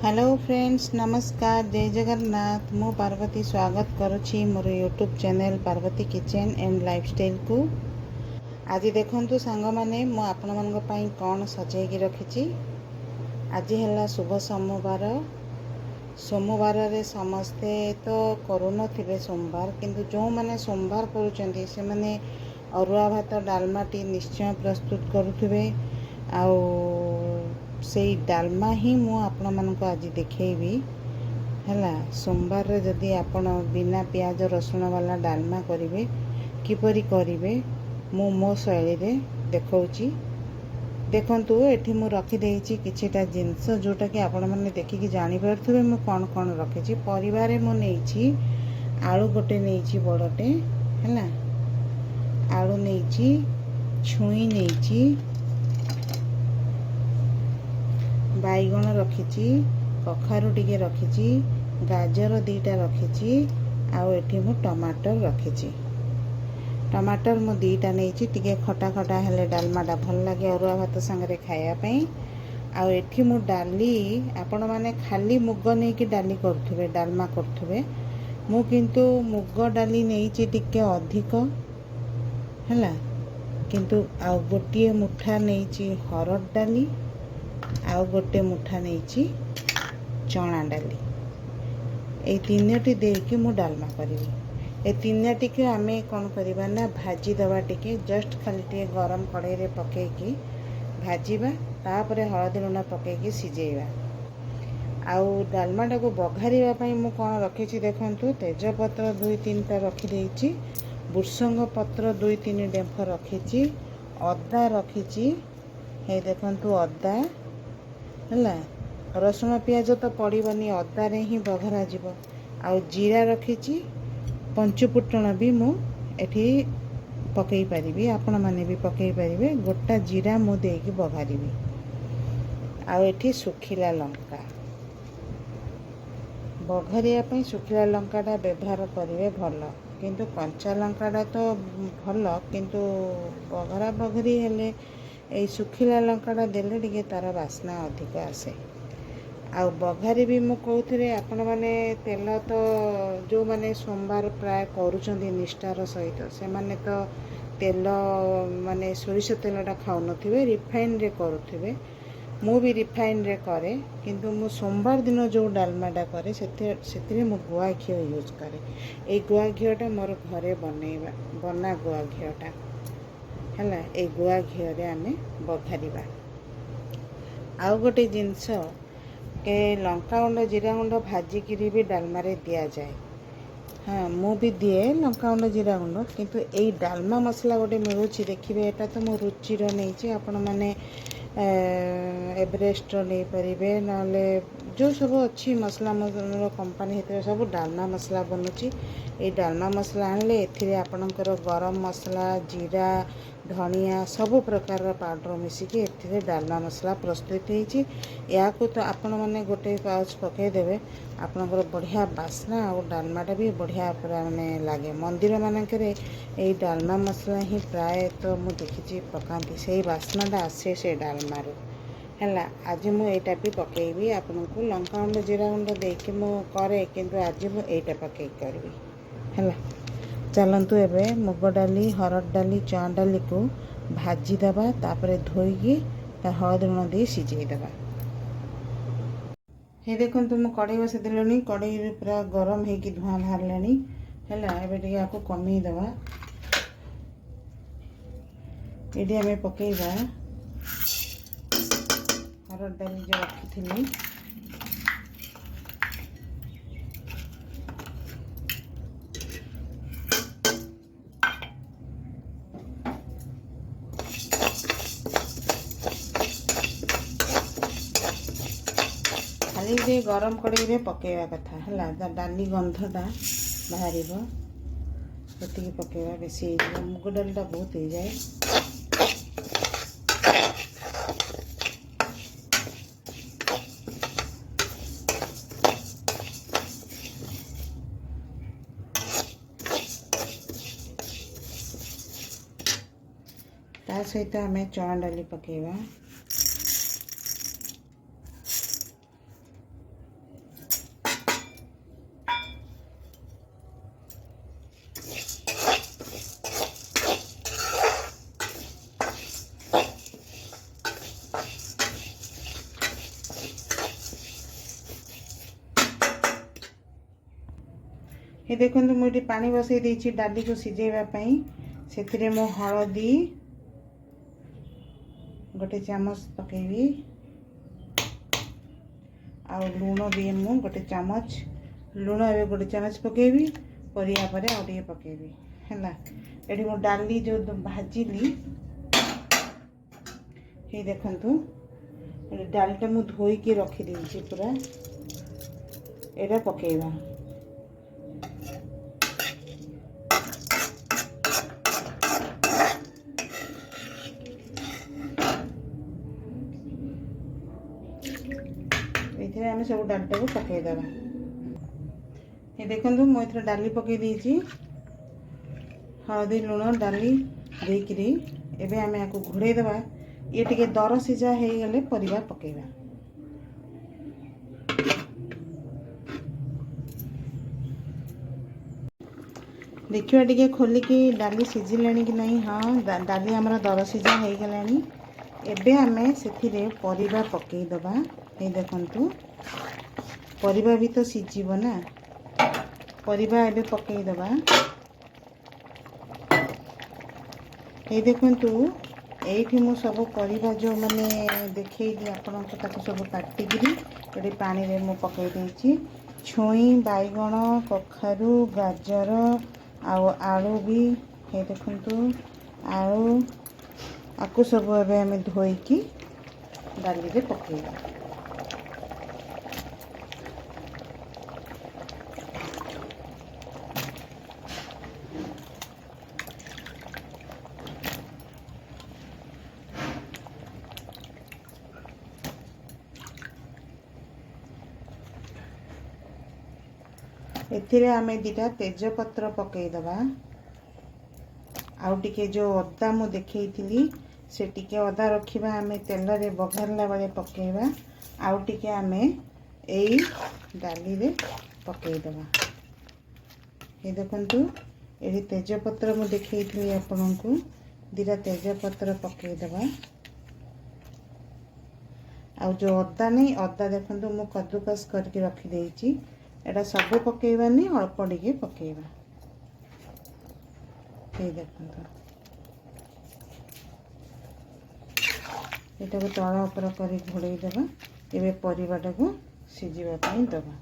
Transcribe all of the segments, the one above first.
Hello friends, नमस्कार, जय जगन्नाथ। मु पार्वती स्वागत करुछि मोर YouTube channel Parvati kitchen and lifestyle को। आज देखंतु सांग माने मु आपण मानक पई कोन सजेकी रखिछि। आज हैला शुभ सोमवार। सोमवार रे समस्ते तो करुन थिबे सोमवार, किंतु जो माने सोमवार करूचंती से माने अरुआ भात डालमा टी निश्चय प्रस्तुत करुथिबे। आउ से डालमा ही मु आपण मानक आज देखैबी हैला। सोमवार रे जदि आपण बिना प्याज रसुण वाला डालमा करिवे किपरि करिवे मु मो शैली रे देखौची। देखंतु एठी मु रखी देइची किछिटा जिंस जोटा कि आपण माने देखिकी जानि पारथुबे मु कोन कोन रखिची। परिवारे मु नेइची आलू गोटे नेइची बड़टे हैला, आलू नेइची, छुई नेइची, बैगण रखिची, कखारु टिके रखिची, गाजर दीटा रखिची, आउ एठी मु टमाटर रखिची। टमाटर मु दीटा नेइची, टिके खटा खटा हेले डालमाटा भल लागे अरुआ भात संगरे खाया पई। आउ एठी मु डाली आपण माने खाली मुग नेकी डाली करथुबे, डालमा करथुबे। मु किंतु मुग डाली नेइची टिके अधिक हैला, किंतु आउ गोटिए मुठा नेइची हरड डाली, आउ गोटे मुठा नेइची चना डाली। ए तीनटी देकी मु डालमा करिवि। ए तीनटी के आमे कोन करिबा ना भाजी दवा टिके, जस्ट खाली टिके गरम कड़ाई रे पकेकी भाजीबा, तापरे हळदी लुण पकेकी सिजेइबा। आउ डालमाटा को बघारिबा पई मु कोन रखिछि देखंतु। तेजपत्र 2-3टा रखि देइछि, भुसंग पत्र 2-3 डेंफ रखिछि, अदा रखिछि, हे देखंतु अदा हैला। रसुण प्याज तो पड़ीबनी, अदा रे ही बघरा जीव। आउ जीरा रखिछि, पंचफुटण भी मु एठी पकई पारिबी, आपण माने भी पकई पारिबे। गोटा जीरा मु देकी बघारिबी। आउ एठी सुखिला लंका बघारिया पई सुखिला लंकाटा व्यवहार करिवे भल, किंतु कंचा लंकाटा तो भल, किंतु बघरा बघरी हेले ए सुखिला लंकाटा देले टिके तार बास्ना अधिक आसे। आउ बघारी भी मु कहूथिरे आपण माने तेल तो जो माने सोमवार प्राय करूचंदी निष्ठार सहित, से माने तो तेल माने सोरिष तेलटा खाउ नथिबे, रिफाइन रे करूथिबे। मु भी रिफाइन रे करे, किंतु मु सोमवार दिन जो डालमाटा करे सेतिरे मु गुआ घिओ यूज करे। ए गुआ घिओटा मोर घरे बना गुआ घिओटा हैला। ए गुआ घिओ रे आमे बघारिबा। आउ गोटे जिंस के लंका गुंड जीरा गुंड भाजिकी भी डालमा रे दिया जाए। हाँ, मु भी दिए लंका गुंड जीरा गुंड, किंतु एई डालमा मसला गोटे मिलुछि देखिबे। एटा तो मो रुचिर नेइछि, आपण माने एवरेस्ट नहीं पारिबे, नाले जो सब अच्छी मसला मोर कंपनी हेतु सब डालमा मसला बनुची। ए डालमा मसला आनले एथिरे आपणकर गरम मसला, जीरा, धनिया सब प्रकार पाउडर मिसिकी एथिरे डालमा मसला प्रस्तुत होईची। या को तो आपण माने गोटे पाउच पकई देबे, आपणकर बढ़िया बास्ना और डालमाटा भी बढ़िया पूरा माने लागे। मंदिर मानकरे ए डालमा मसला ही प्राय तो मु देखिची पकांती, सेही बास्नाटा आसे से डालमारू हैला। आज मु एटा भी पकेइबी। आपनको लंका गुंड जीरा गुंड देके मु करे, किंतु आज मु एटा पकई करबी हैला। चलंतु एबे मुग डाली, हरड डाली, चना डाली को भाजी दबा, तापरे धोईकी हळदी लुण दे सिझेई दबा। हे देखंतु मु कड़ाई बसे देलनी, कड़ाई रे पूरा गरम हेकी धुआं बाहरलानी हैला। एबे टिके आको कमी दबा। एडी हमें पकेइबा हरड डाली जो रखिथिली, खाली दे गरम कड़ाई रे पकेइबा कथा हैला। डाली गंधटा बाहरिबो, सेतिकी पकेइबा। बेसी हे मुग डालटा बहुत हो जाए। ता सहित आमे चना डाली पकेइबा। ये देखो मुझे पानी बसई देछि डाली को सिझेबा पई सेथिरे मो हळदी गोटे चामच पकेबी आ लूण भी मु गोटे चामच लूण ए गोटे चामच पकेबी परिया परे आ टिके पकेबी हैला एठी मो डाली जो भाजिली हे देखंतु डालटा मु धोई के रखी देछि पूरा एटा पकेबा एथिरे आमे सब डालटा को पके देबा ये देखंतु मु एथिरे डाली पके देछि हळदी लूण डाली देकरी एबे आमे आको घोड़े देबा ये टिके दर सिझा हे गले परिवा पकेबा देखिए टिके खोलिकी डाली सिझिलानी कि नहीं हाँ डाली आमर दर सिझा हो गलानी एबे आमे सेथिरे परिवा पकई दबा ए देखंतु परिवा भी तो सिझिबो ना परिवा एबे पकई दबा ए देखंतु एठी मु सब परिवा जो माने देखैली आपन को ताको सब काटिगिरी एठी पानी रे मु पकई देछि छुई बाइगण कखारु गाजर आउ आलू भी हे देखंतु आलू आकु सब एबे हमें धोई की डाली रे पकेइबा एथिरे आमे दिटा तेजपत्र पकई दबा आउ टिके जो अदा मु देखैथिली से टिके अदा रखिबा आमे तेल रे बघारला बेले पकेइबा आउ टिके आमे एई डाली रे पकई दबा हे देखंतु एही तेजपत्र मु देखैथिली आपनकु दिटा तेजपत्र पकई दबा आउ जो अदा नहीं अदा देखंतु मु कद्दूकस करके रखी देछि एटा सब पकेइबानी अल्प टिके पकेइबा ये देखंतु एटा को तळ ऊपर करी घोड़े देबा एबे परिबाटा को सिझिबा पई देबा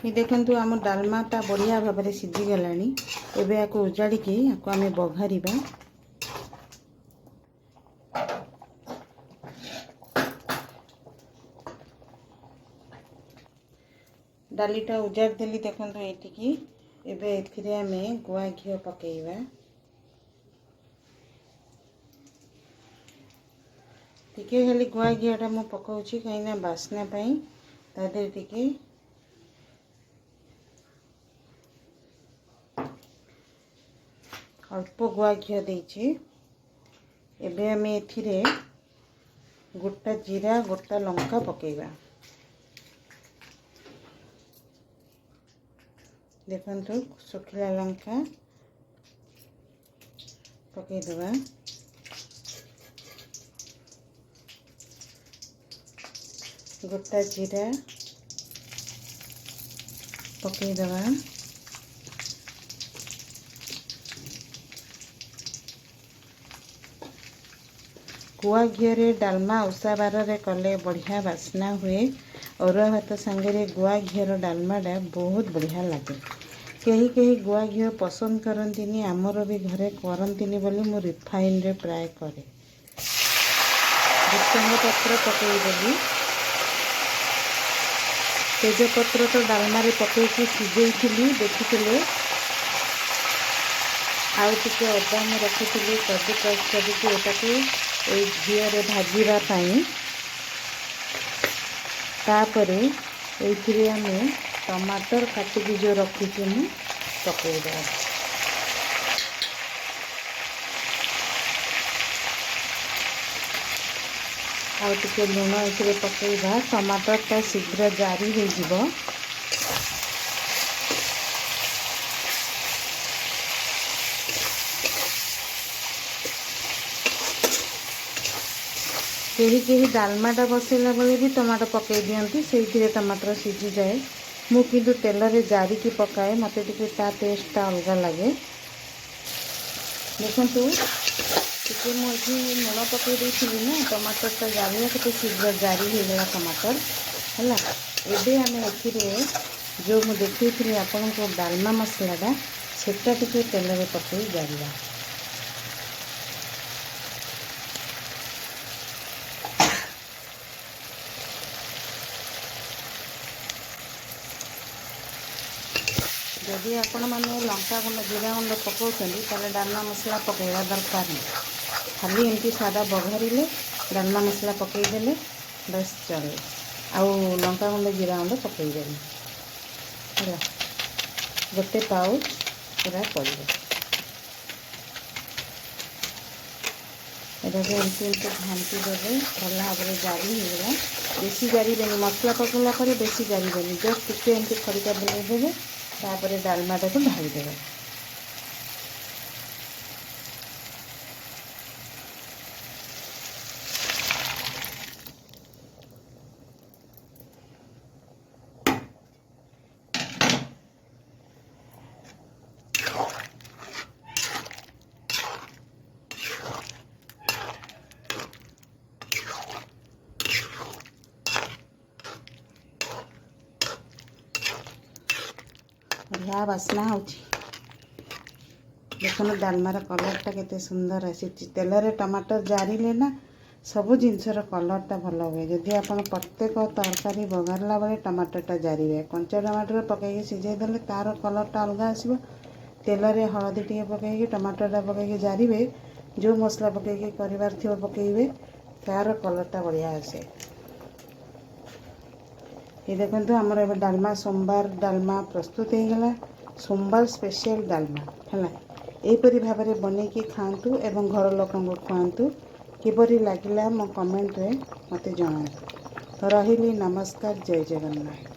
ये देखंतु आम डालमाटा बढ़िया भाव में सिझी गलानी एबे आको उजाड़ी के आको आमे बघारिबा डालीटा उजाड़ देली देखंतु एटिकी एबे एथिरे आमे गुआ घियो पकेइबा टिके खाली गुआ घियोटा मु पकाउछि कहिना बास्ना पई तादे टिके अल्प गुआ घियो देछि एबे आमे एथिरे गोटा जीरा गोटा लंका पकेइबा देखंतु सुखिला लंका पकई देबा गोटा जीरा पकई देबा गुआ घियो डालमा उषा बार रे कले बढ़िया बास्ना हुए अरुआ भात सांगे गुआ घियर डालमाटा बहुत बढ़िया लगे कहीं कहीं गुआ घियो पसंद करंतिनी आमर भी घरे करंतिनी बोली मु रिफाइन रे प्राय करे भृषंग पत्र पकई देली तेजपत्र तो डालमा रे पकई के सिझेइथिली देखिथिले आउ टिके अदा मु रखिथिली कद्दूकस करके एटाके ए घियो रे भाजीबा पई तापरे एथिरे आमे टमाटर काटिकी जो रखिछु मु पकई देबा आउ टिके लूण एथिरे पकईबा टमाटरटा शीघ्र जारी हो जिवो केही केही डालमाटा बसैला बेले भी टमाटो पकई दियंती से टमाटर सीझी जाए। मु किंतु तेल रे जारिकी पकाए मते टिके ता टेस्ट अलग लगे। देखु टिके मुझे लुण पकई देती ना टमाटरटा जारिया के शीघ्र जारी होगा टमाटर है। एबे आम ए जो मुझे देखी आपन को डालमा मसलाटा सेटा टिके तेल रे पकई जारिया। जदि आपण मैंने लंका गुंड जीरा गुंड पकाउछन्ती डालमा मसला पकड़ा दरकार नहीं। खाली एमती सादा बघारे डालमा मसला पकईदे बस चले। आउ लंका गुंड जीरा गुंड पकईदेवी है गोटे पाउच पूरा पड़े। एमती एमती घाटी देवे भल भाव में जारी होगा। बेसी जारी देनी मसला पकड़ा पर बेसी जारी देनी जस्ट टिके एमती खड़िका बुलेदेवे तापर डालमाटा को ढालीदेवे। बढ़िया बास्ना हो देखो डालमार कलरटा केते सुंदर आसी। तेल रे टमाटर जारी लेना सबू जिनसर कलरटा भल हुए। जदि आप प्रत्येक तरकारी बघारला बेले टमाटरटा जारी हुए कंचा टमाटर पकई सीझे देले तार कलरटा अलग आसो। तेल रे हलदी टे पकई टमाटरटा पकई जारी हुए जो मसला पकई कर पकईबे तार कलरटा बढ़िया आसे। ये देखो आमर ए डालमा सोमवार डालमा प्रस्तुत हो गला। सोमवार स्पेशल डालमा है यहीपरि भाव में बनईकी खातु एवं घर लोक खुआतु। किपरि लगिला मो कमेंट रे मते जणातु। तो रही नमस्कार जय जगन्नाथ।